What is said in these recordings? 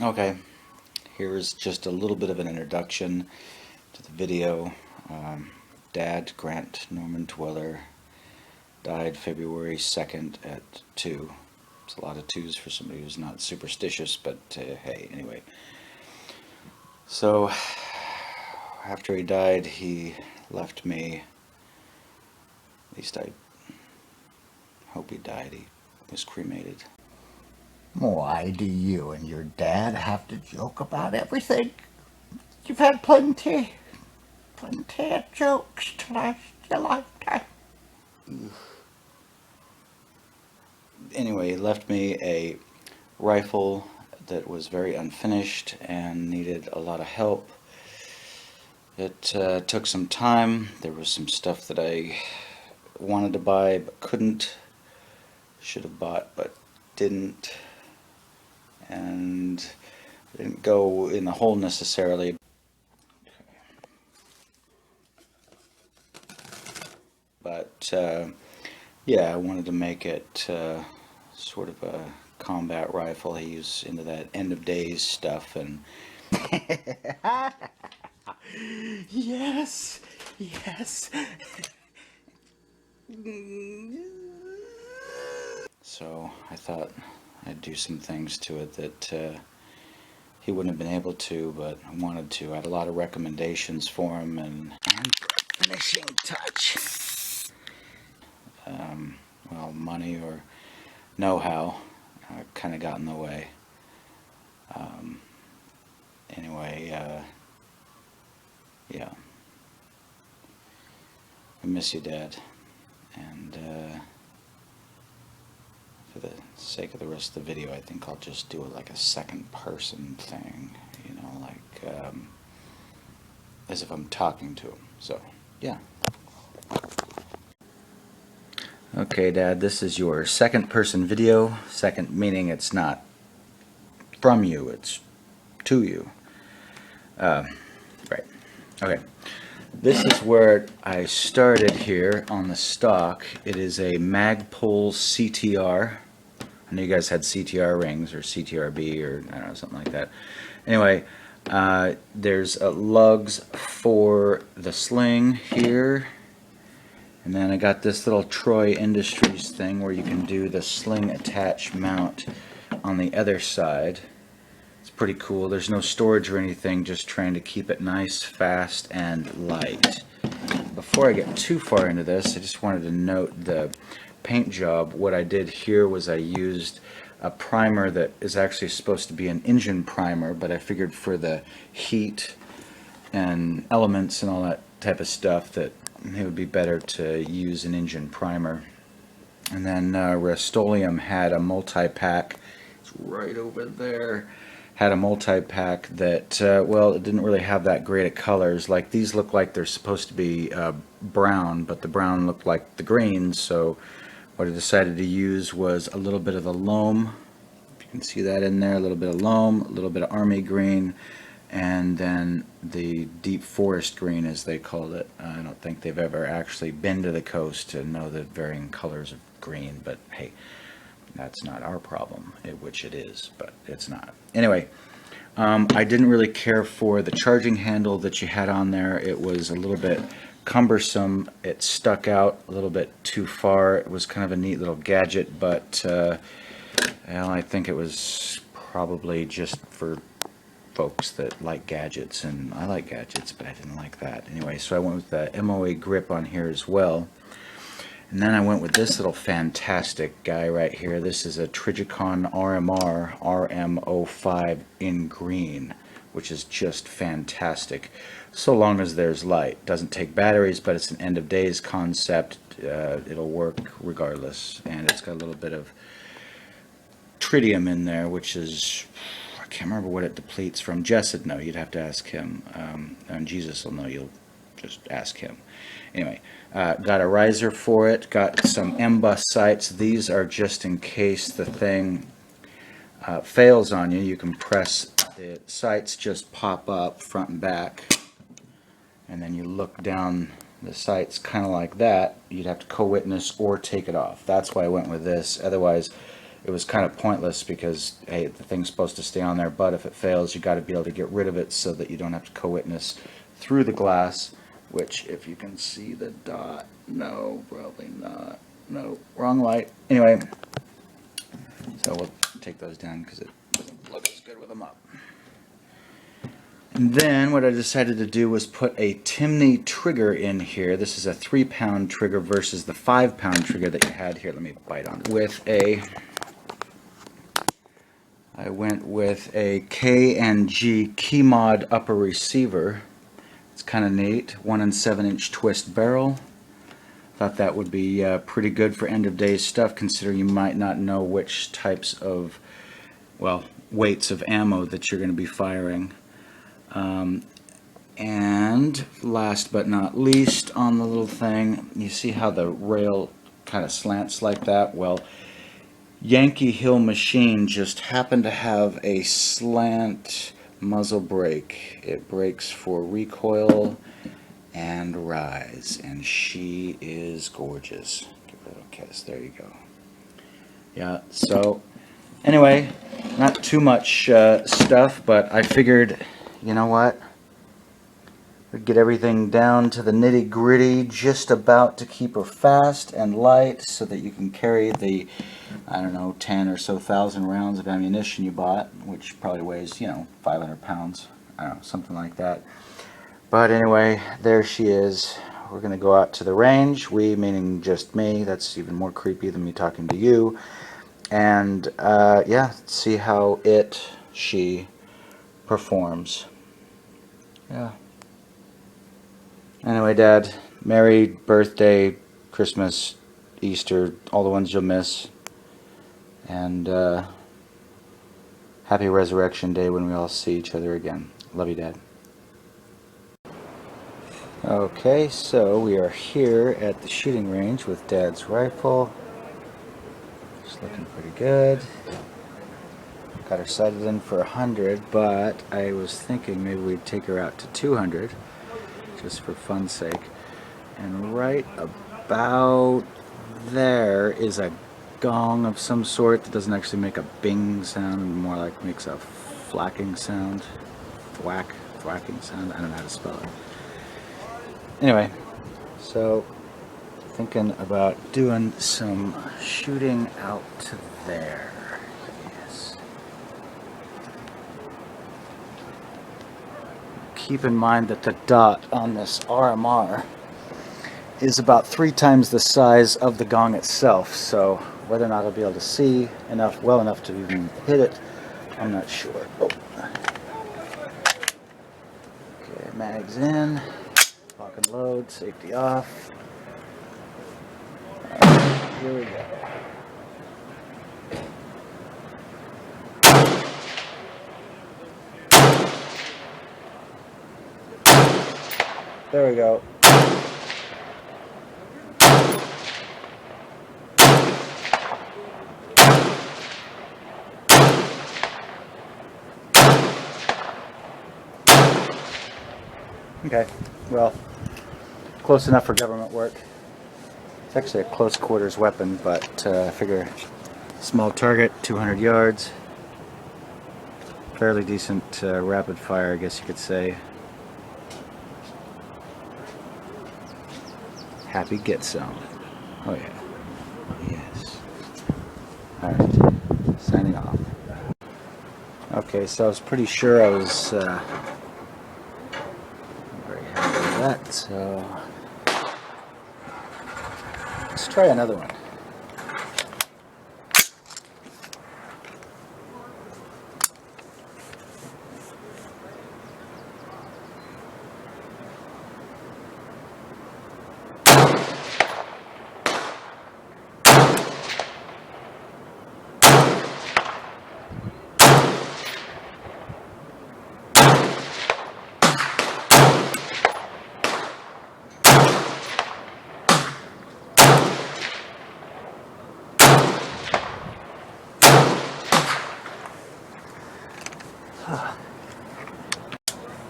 Okay, here's just a little bit of an introduction to the video. Dad, Grant Norman Tueller, died February 2nd at 2. It's a lot of 2s for somebody who's not superstitious, but hey, anyway. So, after he died, he left me, at least I hope he died, he was cremated. Why do you and your dad have to joke about everything? You've had plenty of jokes to last your lifetime. Anyway, he left me a rifle that was very unfinished and needed a lot of help. It took some time. There was some stuff that I wanted to buy but couldn't. Should have bought but didn't. And didn't go in the hole necessarily. But yeah, I wanted to make it sort of a combat rifle. He's into that end of days stuff, and Yes. so I thought I'd do some things to it that he wouldn't have been able to, but I wanted to. I had a lot of recommendations for him, and finishing touch. Well, money or know-how kind of got in the way. Anyway, yeah. I miss you, Dad. And for the sake of the rest of the video, I think I'll just do it like a second person thing, you know, like as if I'm talking to him. So, yeah. Okay, Dad, this is your second person video. Second meaning it's not from you, it's to you. Right. Okay. This is where I started here on the stock. It is a Magpul CTR. I know you guys had CTR rings or CTRB or I don't know, something like that. Anyway, there's lugs for the sling here. And then I got this little Troy Industries thing where you can do the sling attach mount on the other side. It's pretty cool. There's no storage or anything, just trying to keep it nice, fast, and light. Before I get too far into this, I just wanted to note the paint job. What I did here was I used a primer that is actually supposed to be an engine primer, but I figured for the heat and elements and all that type of stuff that it would be better to use an engine primer. And then Rust-oleum had a multi-pack. It's right over there. Had a multi-pack that, well, it didn't really have that great of colors. Like these look like they're supposed to be brown, but the brown looked like the green. So what I decided to use was a little bit of the loam. If you can see that in there, a little bit of loam, a little bit of army green, and then the deep forest green, as they called it. I don't think they've ever actually been to the coast to know the varying colors of green, but hey, that's not our problem, which it is, but it's not. Anyway, I didn't really care for the charging handle that you had on there. It was a little bit cumbersome. It stuck out a little bit too far. It was kind of a neat little gadget, but well, I think it was probably just for folks that like gadgets, and I like gadgets, but I didn't like that. Anyway, so I went with the MOE grip on here as well. And then I went with this little fantastic guy right here. This is a Trijicon RMR RMO1-G in green, which is just fantastic. So long as there's light. Doesn't take batteries, but it's an end of days concept. It'll work regardless. And it's got a little bit of tritium in there, which is, I can't remember what it depletes from. Jess would know. You'd have to ask him. And Jesus will know. You'll just ask him. Anyway, got a riser for it. Got some MBUS sights. These are just in case the thing fails on you. You can press the sights, just pop up front and back, and then you look down the sights kind of like that. You'd have to co-witness or take it off. That's why I went with this. Otherwise, it was kind of pointless because, hey, the thing's supposed to stay on there, but if it fails, you got to be able to get rid of it so that you don't have to co-witness through the glass, which, if you can see the dot, no, probably not. No, wrong light. Anyway, so we'll take those down because it doesn't look as good with them up. And then what I decided to do was put a Timney trigger in here. This is a 3-pound trigger versus the 5-pound trigger that you had here. Let me bite on it. I went with a K&G keymod upper receiver. It's kind of neat. 1 7" twist barrel. Thought that would be pretty good for end of day stuff, considering you might not know which types of, well, weights of ammo that you're going to be firing. And last but not least, on the little thing, you see how the rail kind of slants like that? Well, Yankee Hill Machine just happened to have a slant muzzle brake. It brakes for recoil and rise, and she is gorgeous. Give her a little kiss. There you go. Yeah, so anyway, not too much stuff, but I figured, you know what? We'd get everything down to the nitty gritty, just about to keep her fast and light so that you can carry the, I don't know, 10 or so thousand rounds of ammunition you bought, which probably weighs, 500 pounds. I don't know, something like that. But anyway, there she is. We're going to go out to the range. We, meaning just me. That's even more creepy than me talking to you. And, yeah, see how she performs. Yeah. Anyway, Dad, Merry birthday, Christmas, Easter, all the ones you'll miss. And happy Resurrection Day when we all see each other again. Love you, Dad. Okay, so we are here at the shooting range with Dad's rifle. It's looking pretty good. Got her sighted in for 100, but I was thinking maybe we'd take her out to 200. Just for fun's sake. And right about there is a gong of some sort that doesn't actually make a bing sound, more like makes a flacking sound. Thwacking sound. I don't know how to spell it. Anyway, so thinking about doing some shooting out to there. Yes. Keep in mind that the dot on this RMR is about 3 times the size of the gong itself, so whether or not I'll be able to see well enough to even hit it, I'm not sure. Oh. Okay, mags in, lock and load, safety off. Alright, here we go. There we go. Okay, well, close enough for government work. It's actually a close quarters weapon, but I figure small target, 200 yards. Fairly decent rapid fire, I guess you could say. Happy get some. Oh yeah. Yes. Alright. Signing off. Okay, so I was pretty sure I was very happy with that, so let's try another one.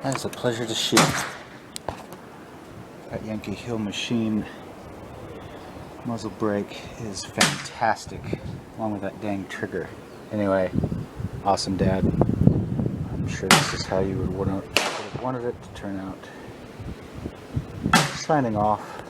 That is a pleasure to shoot. That Yankee Hill Machine Muzzle brake is fantastic, along with that dang trigger. Anyway, awesome, Dad. I'm sure this is how you would have wanted it to turn out. Signing off.